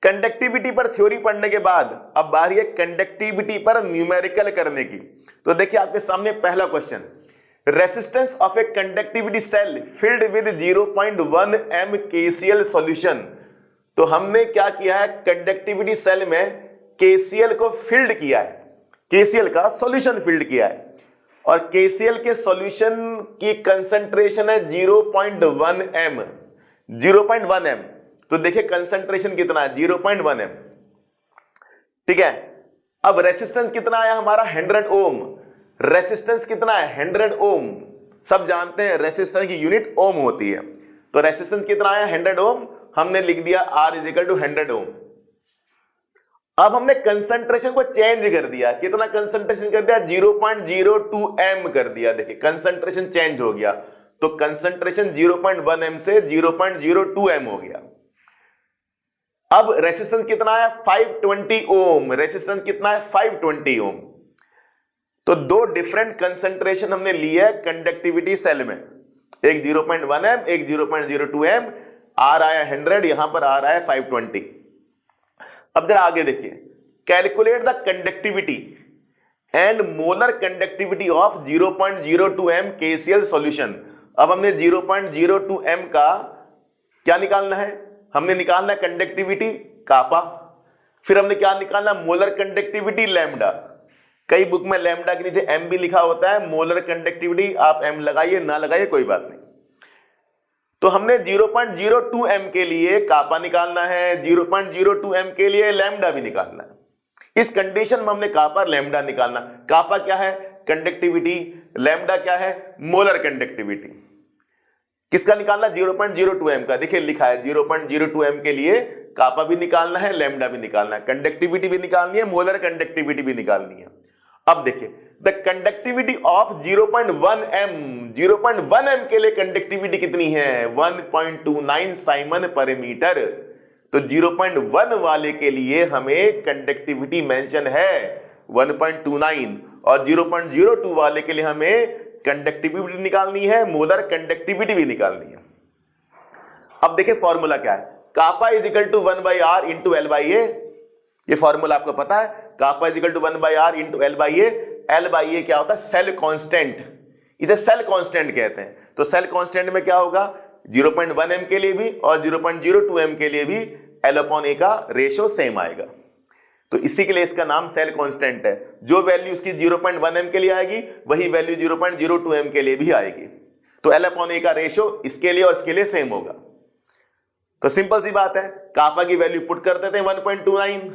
Conductivity पर theory पढ़ने के बाद अब बारी है कंडक्टिविटी पर न्यूमेरिकल करने की। तो देखिए आपके सामने पहला question, resistance of a conductivity cell filled with 0.1 m KCl solution. तो हमने क्या किया है, कंडक्टिविटी सेल में KCl को फिल्ड किया है, KCl का सॉल्यूशन फिल्ड किया है और KCl के सॉल्यूशन की कंसंट्रेशन है 0.1 m, 0.1 m। तो देखिए कंसंट्रेशन कितना है, 0.1 m, ठीक है। अब रेसिस्टेंस कितना आया हमारा, 100 ओम। रेसिस्टेंस कितना है, 100 ओम। सब जानते हैं रेसिस्टेंस की यूनिट ओम होती है। तो रेसिस्टेंस कितना आया, 100 ओम। हमने लिख दिया R = 100 ओम। अब हमने कंसंट्रेशन को चेंज कर दिया, कितना कंसंट्रेशन कर दिया, 0.02 m कर दिया। देखिए कंसंट्रेशन चेंज हो गया, तो कंसंट्रेशन 0.1 m से 0.02 m हो गया। अब रेसिस्टेंस कितना है, 520 ओम। रेसिस्टेंस कितना है, 520 ओम। तो दो डिफरेंट कंसंट्रेशन हमने लिए है कंडक्टिविटी सेल में, एक 0.1 m, एक 0.02 m। R आया 100, यहां पर R आया 520। अब जरा आगे देखिए, calculate the conductivity and molar conductivity of 0.02 m KCl solution. अब हमने 0.02 m का क्या निकालना है, हमने निकालना है कंडक्टिविटी कापा, फिर हमने क्या निकालना, मोलर कंडक्टिविटी लैम्डा। कई बुक में लैम्डा के नीचे m भी लिखा होता है, मोलर कंडक्टिविटी आप m लगाइए ना लगाइए कोई बात नहीं। तो हमने 0.02 m के लिए कापा निकालना है, 0.02 m के लिए लैम्डा भी निकालना है। इस कंडीशन में हमने कापा और लैम्डा निकालना। कापा क्या है, कंडक्टिविटी, लैम्डा क्या है, मोलर कंडक्टिविटी। किसका निकालना, 0.02 m का। देखिए लिखा है 0.02 m के लिए कापा भी निकालना है, लैम्डा भी निकालना है, कंडक्टिविटी भी निकालनी है, मोलर कंडक्टिविटी भी निकालनी है। अब देखिए the conductivity of 0.1 m, 0.1 m के लिए कंडक्टिविटी कितनी है, 1.29 साइमन पर मीटर। तो 0.1 वाले के लिए हमें कंडक्टिविटी मेंशन है 1.29 और 0.02 वाले के लिए हमें कंडक्टिविटी निकालनी है, मोलर कंडक्टिविटी भी निकालनी है। अब देखिए फॉर्मूला क्या है, कापा = 1/r × L/A। ये फॉर्मूला आपको पता है, कापा = 1/r × L/A। L/A क्या होता है, सेल कांस्टेंट, इसे सेल कांस्टेंट कहते हैं। तो सेल कांस्टेंट में क्या होगा, 0.1 m के लिए भी और 0.02 m के लिए भी L/A का रेशो सेम आएगा। तो इसी के लिए इसका नाम सेल कांस्टेंट है। जो वैल्यू उसकी 0.1 m के लिए आएगी वही वैल्यू 0.02 m के लिए भी आएगी। तो L/A का रेशो इसके लिए और इसके लिए सेम होगा। तो सिंपल सी बात है, कापा की वैल्यू पुट कर देते हैं 1.29,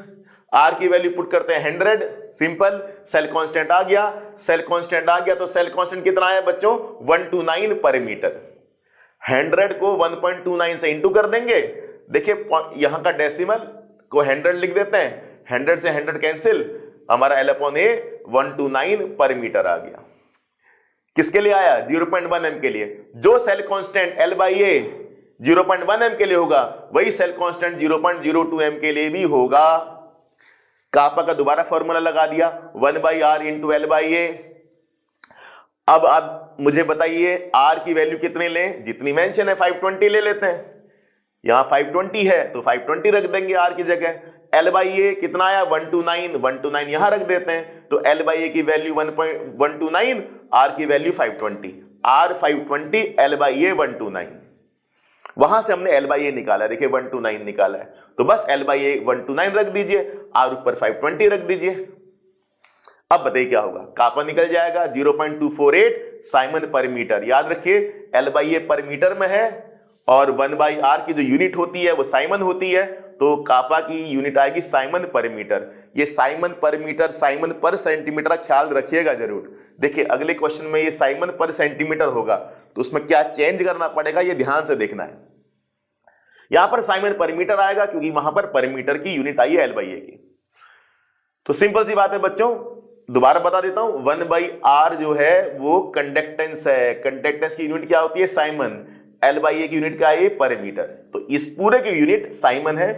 R की वैल्यू पुट करते हैं 100, सिंपल। सेल कांस्टेंट आ गया, सेल कांस्टेंट आ गया तो सेल कांस्टेंट कितना है बच्चों, 129 पर मीटर। 100 को 1.29 से इंटू कर देंगे। देखिए यहां का डेसिमल को 100 लिख देते हैं, 100 से 100 कैंसिल, हमारा L/A 129 पर मीटर आ गया। किसके लिए आया, 0.1 m के लिए। जो सेल कांस्टेंट L/A 0.1 m के लिए होगा वही सेल कांस्टेंट 0.02 m के लिए भी होगा। कापा का दोबारा फॉर्मूला लगा दिया, 1/r × L/A। अब आप मुझे बताइए R की वैल्यू कितनी लें, जितनी मेंशन है 520 ले लेते हैं। यहां 520 है तो 520 रख देंगे R की जगह। L/A कितना आया, 129, 129 यहां रख देते हैं। तो L/A की वैल्यू 1.29, R की वैल्यू 520, R 520, L/A 129। वहां से हमने L/A निकाला, देखिए 129 निकाला है, तो बस L/A 129 रख दीजिए, R ऊपर 520 रख दीजिए। अब बताइए क्या होगा, कापा निकल जाएगा 0.248 साइमन पर मीटर। याद रखिए L/A पर मीटर में है और 1/r की जो यूनिट होती है वो साइमन होती है, तो कापा की यूनिट आएगी साइमन पर मीटर। ये साइमन पर मीटर, साइमन पर सेंटीमीटर का ख्याल रखिएगा जरूर। देखिए अगले क्वेश्चन में ये साइमन पर सेंटीमीटर होगा तो उसमें क्या चेंज करना पड़ेगा ये ध्यान से देखना है। यहां पर साइमन पर मीटर आएगा क्योंकि वहां पर पर मीटर की यूनिट आई है L/A की। तो सिंपल सी बात है बच्चों, दोबारा बता देता हूं, 1/r जो है वो कंडक्टेंस है। कंडक्टेंस की यूनिट क्या होती है, साइमन। L/A की यूनिट क्या है, पर मीटर। तो इस पूरे की यूनिट साइमन है,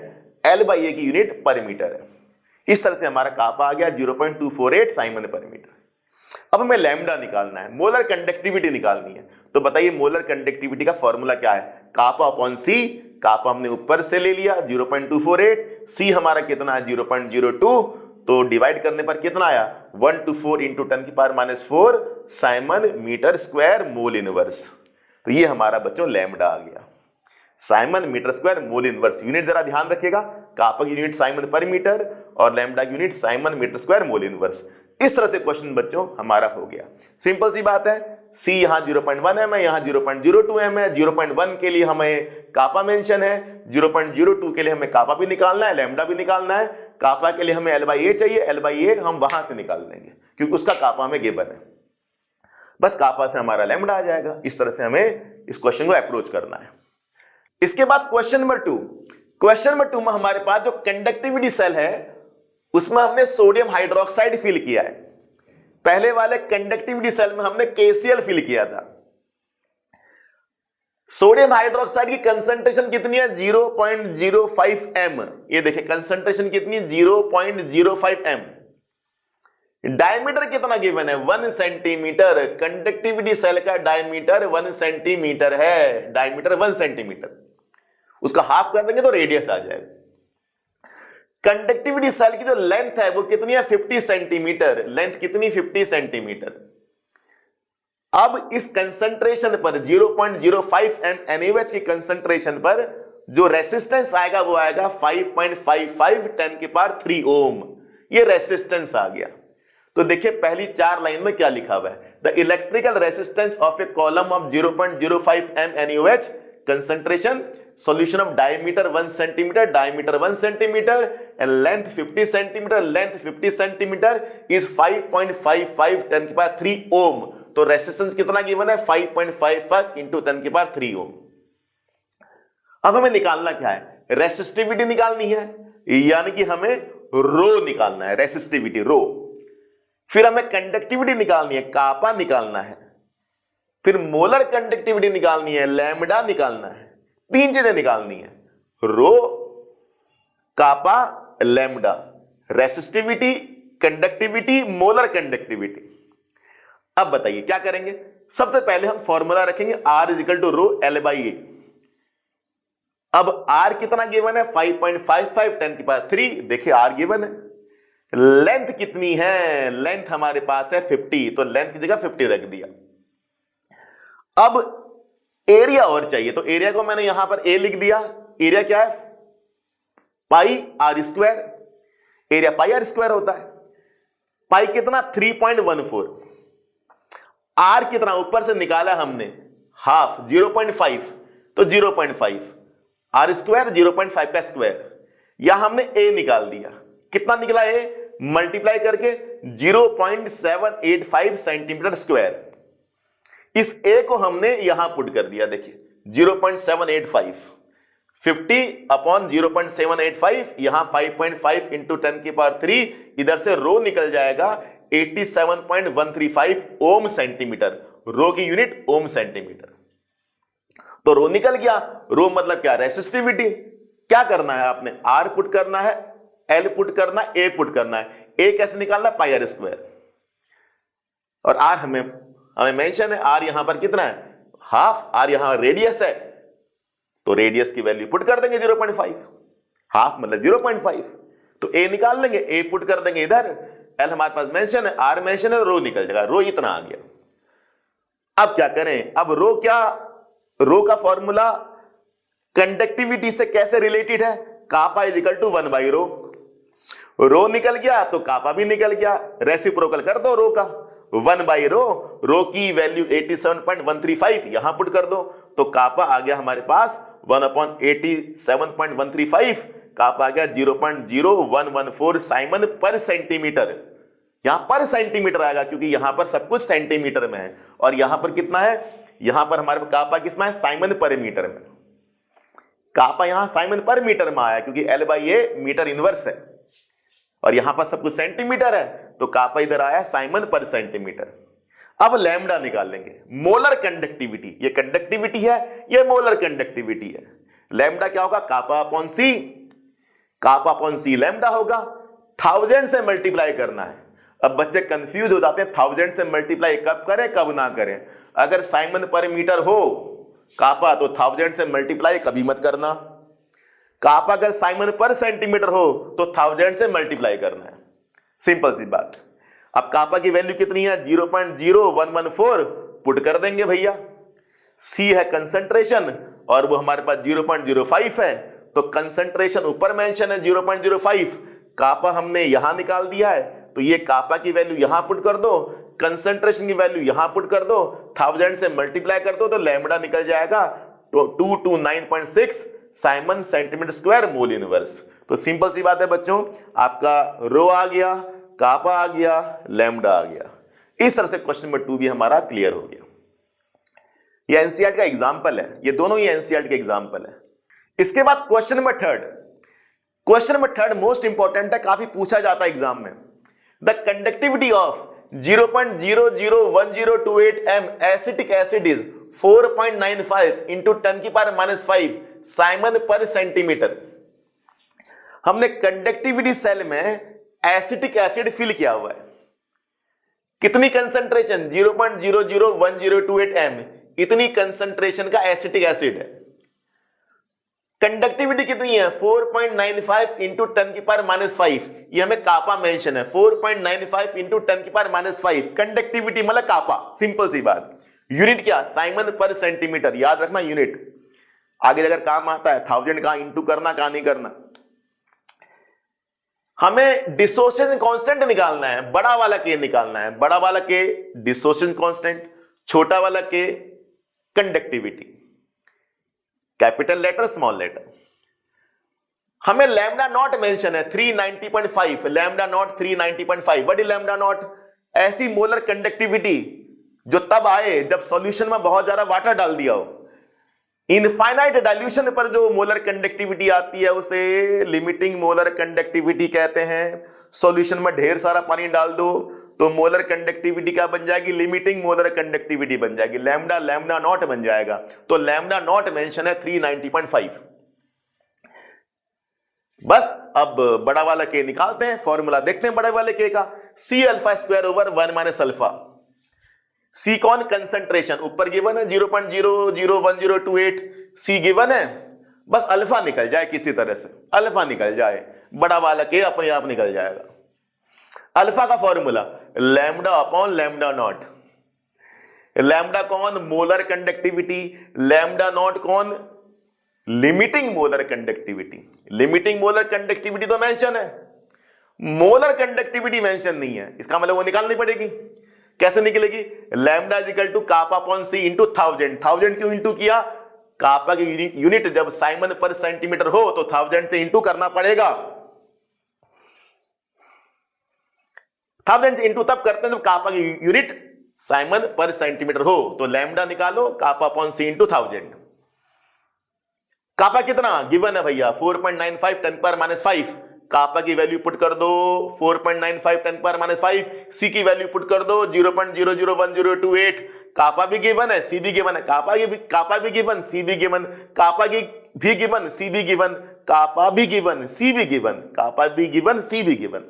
L/A की यूनिट पर मीटर है। इस तरह से हमारा कापा आ गया 0.248 साइमन पर मीटर। अब हमें लैम्डा निकालना है, मोलर कंडक्टिविटी निकालनी है। तो बताइए मोलर कंडक्टिविटी का फॉर्मूला क्या है, कापा अपॉन सी कापा हमने ऊपर से ले लिया 0.248, सी हमारा कितना है 0.02, तो डिवाइड करने पर कितना आया 124 into 10⁻⁻⁴ siemens metre square mole inverse. तो ये हमारा बच्चों लैम्डा आ गया, siemens metre square mole inverse. Unit जरा ध्यान रखिएगा, कापा की यूनिट साइमन पर मीटर और लैम्डा की unit siemens metre square mole inverse. इस तरह से क्वेश्चन बच्चों हमारा हो गया। सिंपल सी बात है, सी यहां 0.1 एम है, यहां 0.02 एम है। 0.1 के लिए हमें कापा मेंशन है, 0.02 के लिए हमें कापा भी निकालना है, लैम्डा भी निकालना है। कापा के लिए हमें L/A चाहिए, L/A हम वहां से निकाल लेंगे क्योंकि उसका कापा में गिवन है। बस कापा से हमारा लैम्डा आ जाएगा। इस तरह से हमें इस क्वेश्चन को अप्रोच करना है। इसके बाद क्वेश्चन नंबर 2। क्वेश्चन नंबर 2 में हमारे पास जो कंडक्टिविटी सेल है उसमें हमने सोडियम हाइड्रोक्साइड फिल किया है। पहले वाले कंडक्टिविटी सेल में हमने KCl फिल किया था। सोडियम हाइड्रोक्साइड की कंसंट्रेशन कितनी है 0.05 एम। ये देखिए कंसंट्रेशन कितनी 0.05 एम। डायमीटर कितना गिवन है 1 सेंटीमीटर। कंडक्टिविटी सेल का डायमीटर 1 सेंटीमीटर है, डायमीटर 1 सेंटीमीटर। उसका हाफ कर देंगे तो रेडियस आ जाएगा। कंडक्टिविटी सेल की जो लेंथ है वो कितनी है 50 सेंटीमीटर। लेंथ कितनी 50 सेंटीमीटर। अब इस कंसंट्रेशन पर 0.05 एम NaOH की कंसंट्रेशन पर जो रेसिस्टेंस आएगा वो आएगा 5.55 10⁻³ ओम। ये रेसिस्टेंस आ गया। तो देखिए पहली 4 लाइन में क्या लिखा हुआ है, the electrical resistance of a column of 0.05 M NaOH concentration, solution of diameter 1 centimeter, diameter 1 centimeter and length 50 centimeter, length 50 centimeter is 5.55 10⁻³ ओम। तो रेसिस्टेंस कितना गिवन है 5.55 इंटू 10⁻³ ओम। अब हमें निकालना क्या है, रेसिस्टिविटी निकालनी है, यानी कि हमें रो निकालना है, रेसिस्टिविटी रो। फिर हमें कंडक्टिविटी निकालनी है, कापा निकालना है। फिर मोलर कंडक्टिविटी निकालनी है, लैम्डा निकालना है। 3 चीजें निकालनी है, rho, kappa, lambda. Resistivity, conductivity, molar conductivity. अब बताइए क्या करेंगे। सबसे पहले हम फॉर्मूला रखेंगे R = रो L/A। अब R कितना गिवन है 5.55 10⁻³। देखिए R गिवन है। लेंथ कितनी है, लेंथ हमारे पास है 50, तो लेंथ की जगह 50 रख दिया। अब एरिया और चाहिए, तो एरिया को मैंने यहां पर A लिख दिया। एरिया क्या है πr²। एरिया πr² होता है। पाई कितना 3.14। R कितना ऊपर से निकाला हमने हाफ 0.5, तो 0.5 R² 0.5 का स्क्वायर। या हमने A निकाल दिया, कितना निकला A मल्टीप्लाई करके 0.785 सेंटीमीटर स्क्वायर। इस A को हमने यहां पुट कर दिया। देखिए 0.785, 50/0.785, यहां 5.5 इंटू 10⁻³। इधर से रो निकल जाएगा 87.135 ओम सेंटीमीटर। रो की यूनिट ओम सेंटीमीटर। तो रो निकल गया। रो मतलब क्या, रेसिस्टिविटी। क्या करना है आपने, R पुट करना है, L पुट करना है, A पुट करना है। A कैसे निकालना है πr²। और R हमें मेंशन है, R यहां पर कितना है हाफ, R यहां रेडियस है, तो रेडियस की वैल्यू पुट कर देंगे 0.5। हाफ मतलब 0.5, तो A निकाल लेंगे, A पुट कर देंगे इधर, L हमारे पास मेंशन है, R मेंशन है, रो निकल जाएगा। रो इतना आ गया। अब क्या करें, अब रो क्या, रो का फॉर्मूला कंडक्टिविटी से कैसे रिलेटेड है, कापा = 1/रो। रो निकल गया तो कापा भी निकल गया, रेसिप्रोकल कर दो रो का। 1/रो, रो की वैल्यू 87.135 यहां पुट कर दो, तो कापा आ गया हमारे पास 1/87.135। कापा आ गया 0.0114 साइमन पर सेंटीमीटर। यहां पर सेंटीमीटर आएगा क्योंकि यहां पर सब कुछ सेंटीमीटर में है, और यहां पर कितना है, यहां पर हमारे कापा किसमें है, साइमन पर मीटर में। कापा यहां साइमन पर मीटर में आया क्योंकि L/A मीटर इनवर्स है, और यहां पर सब कुछ सेंटीमीटर है, तो कापा इधर आया साइमन पर सेंटीमीटर। अब लैम्डा निकाल लेंगे, मोलर कंडक्टिविटी। ये कंडक्टिविटी है, ये मोलर कंडक्टिविटी है। लैम्डा क्या होगा, कापा अपॉन सी। कापा अपॉन सी लैम्डा होगा। 1000 से मल्टीप्लाई करना है। अब बच्चे कंफ्यूज हो जाते हैं, 1000 से मल्टीप्लाई कब करें कब ना करें। अगर साइमन पर मीटर हो कापा तो 1000 से मल्टीप्लाई कभी मत करना। कापा अगर साइमन पर सेंटीमीटर हो तो 1000 से मल्टीप्लाई करना है, सिंपल सी बात। अब कापा की वैल्यू कितनी है? 0.0114 पुट कर देंगे भैया। सी है कंसंट्रेशन और वो हमारे पास 0.05 है, तो कंसंट्रेशन ऊपर मेंशन है 0.05, कापा हमने यहां निकाल दिया है, तो ये कापा की वैल्यू यहां पुट कर दो, कंसंट्रेशन की वैल्यू यहां पुट कर दो, 1000 से मल्टीप्लाई कर दो तो लैम्बडा निकल जाएगा तो 229.6 Simon centimetre square mole inverse. तो सिंपल सी बात है बच्चों, आपका रो आ गया, कापा आ गया, लैम्बडा आ गया। इस तरह से क्वेश्चन नंबर 2 भी हमारा क्लियर हो गया। ये एनसीईआरटी का एग्जाम्पल है, ये दोनों ही एनसीईआरटी के एग्जाम्पल है। इसके बाद question number 3, question number 3 most important है, काफी पूछा जाता है एग्जाम में। The conductivity of 0.001028 m acetic acid is 4.95 into 10⁻⁵ Simon पर सेंटीमीटर। हमने कंडक्टिविटी सेल में एसिटिक एसिड फिल किया हुआ है, कितनी कंसंट्रेशन? 0.001028 m, इतनी कंसंट्रेशन का एसिटिक एसिड है। कंडक्टिविटी कितनी है? 4.95 इंटू 10⁻⁵, ये हमें कापा मेंशन है, 4.95 इंटू 10⁻⁵, कंडक्टिविटी मतलब कापा, सिंपल सी बात। यूनिट क्या? साइमन पर सेंटीमीटर, याद रखना यूनिट, आगे अगर काम आता है 1000 कहां इंटू करना, कहां नहीं करना। हमें डिसोसिएशन कांस्टेंट निकालना है, बड़ा वाला के निकालना है, बड़ा वाला के डिसोसिएशन कांस्टेंट, छोटा वाला के conductivity, capital letter small letter. हमें लैम्डा नॉट मेंशन है 390.5, lambda nought 390.5। What is lambda nought? ऐसी मोलर कंडक्टिविटी जो तब आए जब सॉल्यूशन में बहुत ज्यादा वाटर डाल दिया हो। इनफाइनाइट डाइल्यूशन पर जो मोलर कंडक्टिविटी आती है उसे लिमिटिंग मोलर कंडक्टिविटी कहते हैं। सॉल्यूशन में ढेर सारा पानी डाल दो तो मोलर कंडक्टिविटी क्या बन जाएगी? लिमिटिंग मोलर कंडक्टिविटी बन जाएगी, लैम्डा लैम्डा नॉट बन जाएगा। तो लैम्डा नॉट मेंशन है 390.5। बस अब बड़ा वाला के निकालते हैं, फॉर्मूला देखते हैं बड़े वाले के का। C alpha square over 1 minus alpha. C कौन? कंसंट्रेशन, ऊपर गिवन है 0.001028, सी गिवन है, बस अल्फा निकल जाए किसी तरह से, अल्फा निकल जाए, बड़ा वाला के अपने आप निकल जाएगा। अल्फा का formula lambda upon lambda nought. Lambda कौन? मोलर कंडक्टिविटी, लैम्डा नॉट कौन? Limiting molar conductivity. Limiting molar conductivity तो मेंशन है, मोलर कंडक्टिविटी मेंशन नहीं है, इसका मतलब वो निकालनी पड़ेगी। कैसे निकलेगी? Lambda is equal to kappa upon C into 1000। 1000 क्यों इंटू किया? कापा की यूनिट जब साइमन पर सेंटीमीटर हो तो 1000 से इंटू करना पड़ेगा। 1000 से इंटू तब करते हैं जब कापा की यूनिट साइमन पर सेंटीमीटर हो। तो लैम्डा निकालो, कापा अपॉन सी इंटू 1000। कापा कितना गिवन है भैया? 4.95 10⁻⁵। कापा की वैल्यू पुट कर दो 4.95 10⁻⁵। सी की वैल्यू पुट कर दो 0.001028। कापा भी गिवन है, सी भी गिवन है, कापा भी गिवन, सी भी गिवन, कापा की भी गिवन, सी भी गिवन, कापा भी गिवन, सी भी गिवन, कापा भी गिवन, सी भी गिवन।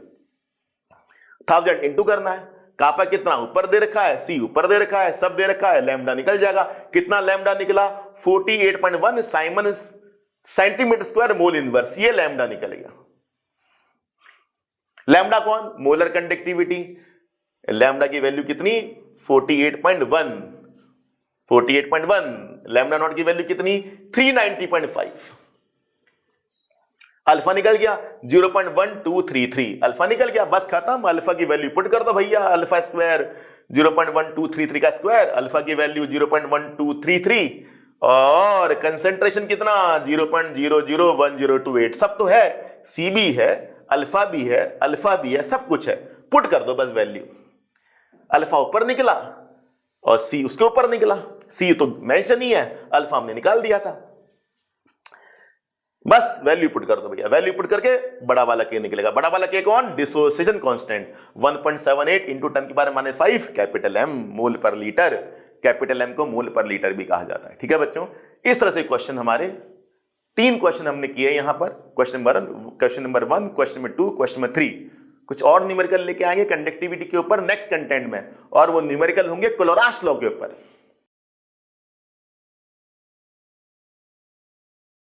1000 इंटू करना है, कापा कितना ऊपर दे रखा है, सी ऊपर दे रखा है, सब दे रखा है, लैम्डा निकल जाएगा। कितना लैम्डा निकला? 48.1 Simon centimetre square mole inverse, ये लैम्डा निकल गया। लैम्डा कौन? Molar conductivity. लैम्डा की वैल्यू कितनी? 48.1। 48.1। लैम्डा नॉट की वैल्यू कितनी? 390.5। अल्फा निकल गया 0.1233। अल्फा निकल गया, बस खत्म। अल्फा की वैल्यू पुट कर दो भैया, अल्फा स्क्वायर 0.1233 का स्क्वायर, अल्फा की वैल्यू 0.1233 और कंसंट्रेशन कितना? 0.001028। सब तो है, सी भी है, अल्फा भी है, अल्फा भी है, सब कुछ है, पुट कर दो बस वैल्यू। अल्फा ऊपर निकला और सी उसके ऊपर निकला, सी तो मेंशन ही है, अल्फा हमने निकाल दिया था। बस वैल्यू पुट कर दो भैया, वैल्यू पुट करके बड़ा वाला के निकलेगा। बड़ा वाला के कौन? Dissociation constant 1.78 into 10⁻⁵ capital M mole पर लीटर। कैपिटल एम को मोल पर लीटर भी कहा जाता है। ठीक है बच्चों, इस तरह से क्वेश्चन हमारे 3 क्वेश्चन हमने किए यहां पर। Question number 1, question number 2, question number 3। कुछ और न्यूमेरिकल लेके आएंगे कंडक्टिविटी के ऊपर नेक्स्ट कंटेंट में, और वो न्यूमेरिकल होंगे क्लोरास लॉ के ऊपर।